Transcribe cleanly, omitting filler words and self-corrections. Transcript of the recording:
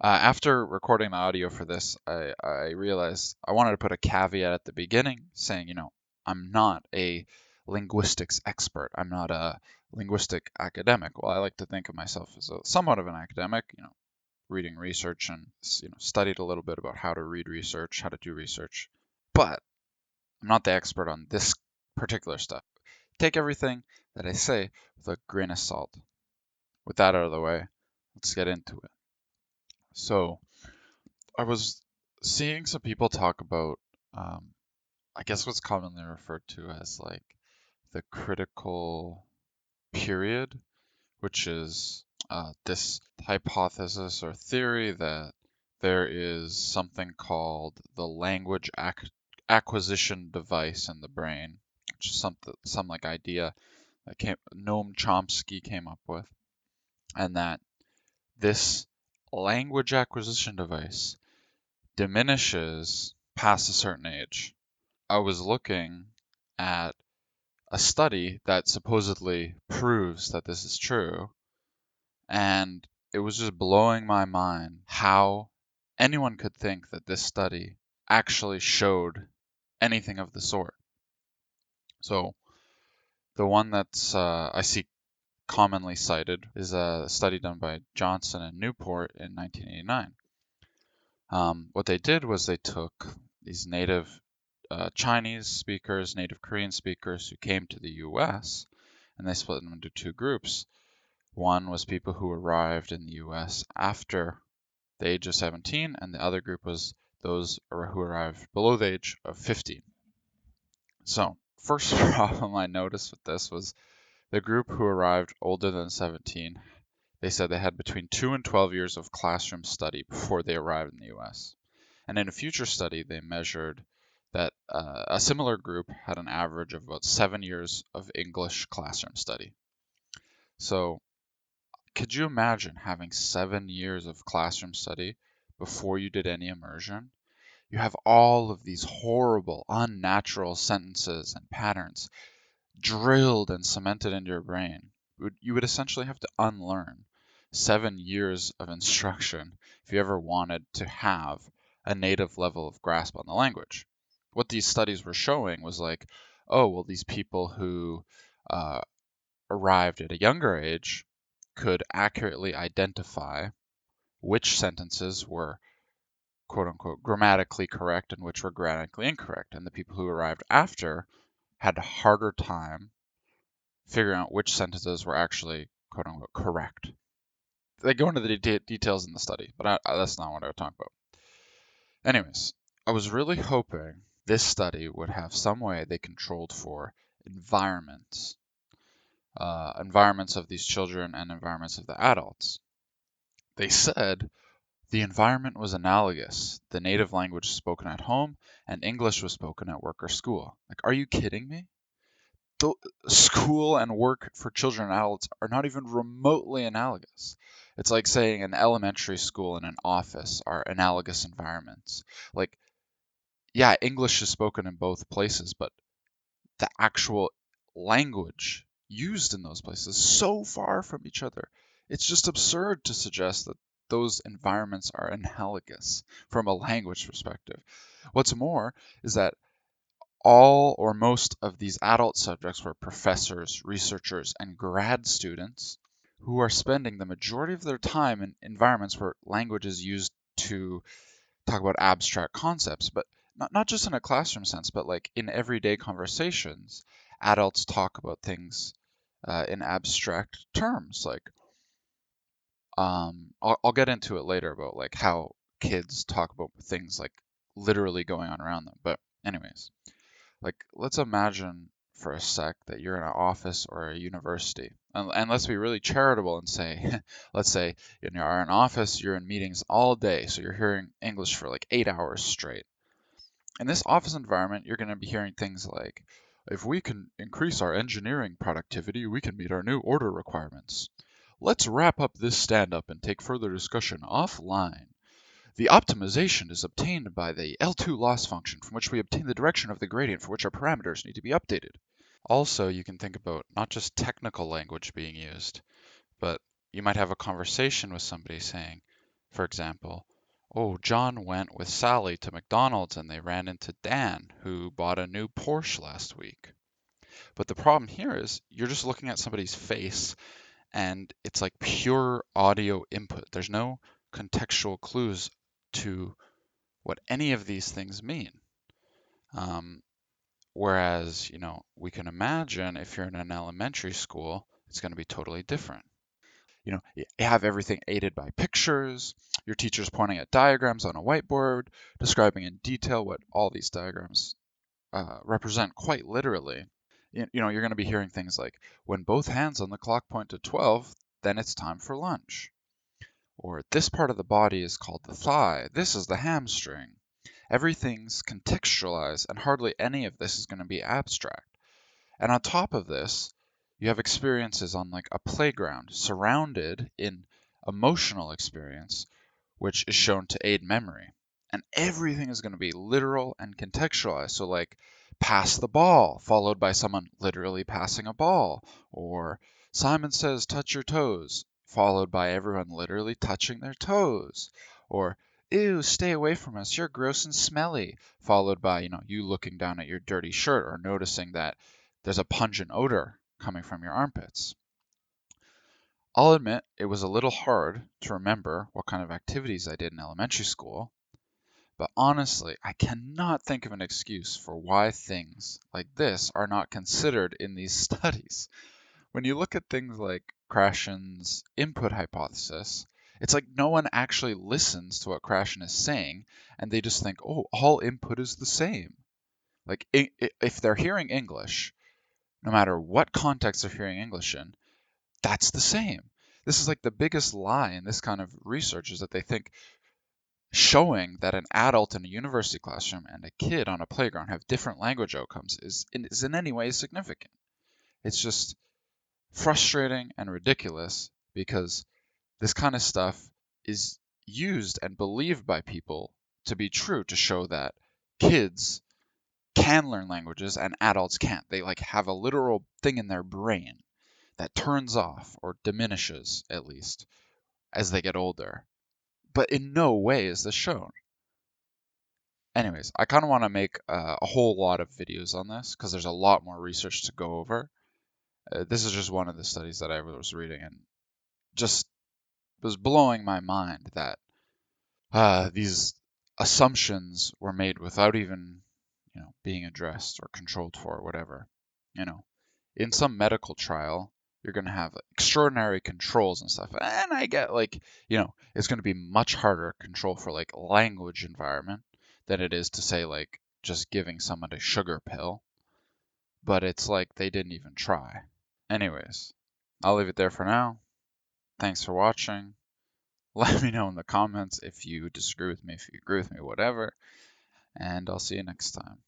After recording the audio for this, I realized I wanted to put a caveat at the beginning saying, I'm not a linguistics expert. I'm not a linguistic academic. Well, I like to think of myself as somewhat of an academic, reading research and, studied a little bit about how to read research, how to do research. But I'm not the expert on this particular stuff. Take everything that I say with a grain of salt. With that out of the way, let's get into it. So, I was seeing some people talk about, um, I guess what's commonly referred to as like the critical period, which is this hypothesis or theory that there is something called the language acquisition device in the brain, which is some like idea that Noam Chomsky came up with, and that this language acquisition device diminishes past a certain age. I was looking at a study that supposedly proves that this is true, and it was just blowing my mind how anyone could think that this study actually showed anything of the sort. So, the one that's I see commonly cited is a study done by Johnson and Newport in 1989. What they did was they took these native Chinese speakers, native Korean speakers who came to the US, and they split them into two groups. One was people who arrived in the US after the age of 17, and the other group was those who arrived below the age of 15. So, first problem I noticed with this was the group who arrived older than 17. They said they had between 2 and 12 years of classroom study before they arrived in the US. And in a future study, they measured that a similar group had an average of about 7 years of English classroom study. So, could you imagine having 7 years of classroom study before you did any immersion? You have all of these horrible, unnatural sentences and patterns drilled and cemented into your brain. You would essentially have to unlearn 7 years of instruction if you ever wanted to have a native level of grasp on the language. What these studies were showing was like, oh, well, these people who uh, arrived at a younger age could accurately identify which sentences were quote unquote grammatically correct and which were grammatically incorrect. And the people who arrived after had a harder time figuring out which sentences were actually quote unquote correct. They go into the details in the study, but that's not what I would talk about. Anyways, I was really hoping this study would have some way they controlled for environments, environments of these children and environments of the adults. They said the environment was analogous. The native language spoken at home and English was spoken at work or school. Like, are you kidding me? The school and work for children and adults are not even remotely analogous. It's like saying an elementary school and an office are analogous environments. Like, yeah, English is spoken in both places, but the actual language used in those places is so far from each other. It's just absurd to suggest that those environments are analogous from a language perspective. What's more is that all or most of these adult subjects were professors, researchers, and grad students who are spending the majority of their time in environments where language is used to talk about abstract concepts, but not just in a classroom sense, but like in everyday conversations, adults talk about things in abstract terms. Like, I'll get into it later about like how kids talk about things like literally going on around them. But anyways, like let's imagine for a sec that you're in an office or a university, and let's be really charitable and say, let's say you're in an office, you're in meetings all day, so you're hearing English for like 8 hours straight. In this office environment, you're going to be hearing things like, if we can increase our engineering productivity, we can meet our new order requirements. Let's wrap up this stand-up and take further discussion offline. The optimization is obtained by the L2 loss function, from which we obtain the direction of the gradient for which our parameters need to be updated. Also, you can think about not just technical language being used, but you might have a conversation with somebody saying, For example, oh, John went with Sally to McDonald's and they ran into Dan, who bought a new Porsche last week. But the problem here is you're just looking at somebody's face and it's like pure audio input. There's no contextual clues to what any of these things mean. Um, Whereas, we can imagine if you're in an elementary school, it's going to be totally different. You have everything aided by pictures, your teacher's pointing at diagrams on a whiteboard, describing in detail what all these diagrams represent quite literally. You're going to be hearing things like, when both hands on the clock point to 12, then it's time for lunch. Or this part of the body is called the thigh, this is the hamstring. Everything's contextualized, and hardly any of this is going to be abstract. And on top of this, you have experiences on like a playground surrounded in emotional experience, which is shown to aid memory. And everything is going to be literal and contextualized. So, like, pass the ball, followed by someone literally passing a ball. Or Simon says, touch your toes, followed by everyone literally touching their toes. Or, ew, stay away from us, you're gross and smelly, followed by, you looking down at your dirty shirt or noticing that there's a pungent odor coming from your armpits. I'll admit it was a little hard to remember what kind of activities I did in elementary school, but honestly, I cannot think of an excuse for why things like this are not considered in these studies. When you look at things like Krashen's input hypothesis, it's like no one actually listens to what Krashen is saying, and they just think, oh, all input is the same. Like, if they're hearing English, no matter what context they're hearing English in, that's the same. This is like the biggest lie in this kind of research is that they think showing that an adult in a university classroom and a kid on a playground have different language outcomes is in any way significant. It's just frustrating and ridiculous because this kind of stuff is used and believed by people to be true to show that kids can learn languages and adults can't. They like have a literal thing in their brain that turns off or diminishes at least as they get older. But in no way is this shown. Anyways, I kind of want to make a whole lot of videos on this because there's a lot more research to go over. This is just one of the studies that I was reading and just was blowing my mind that these assumptions were made without even, being addressed or controlled for or whatever. You know, in some medical trial, you're going to have extraordinary controls and stuff. And I get like, it's going to be much harder control for like language environment than it is to say like just giving someone a sugar pill. But it's like they didn't even try. Anyways, I'll leave it there for now. Thanks for watching. Let me know in the comments if you disagree with me, if you agree with me, whatever. And I'll see you next time.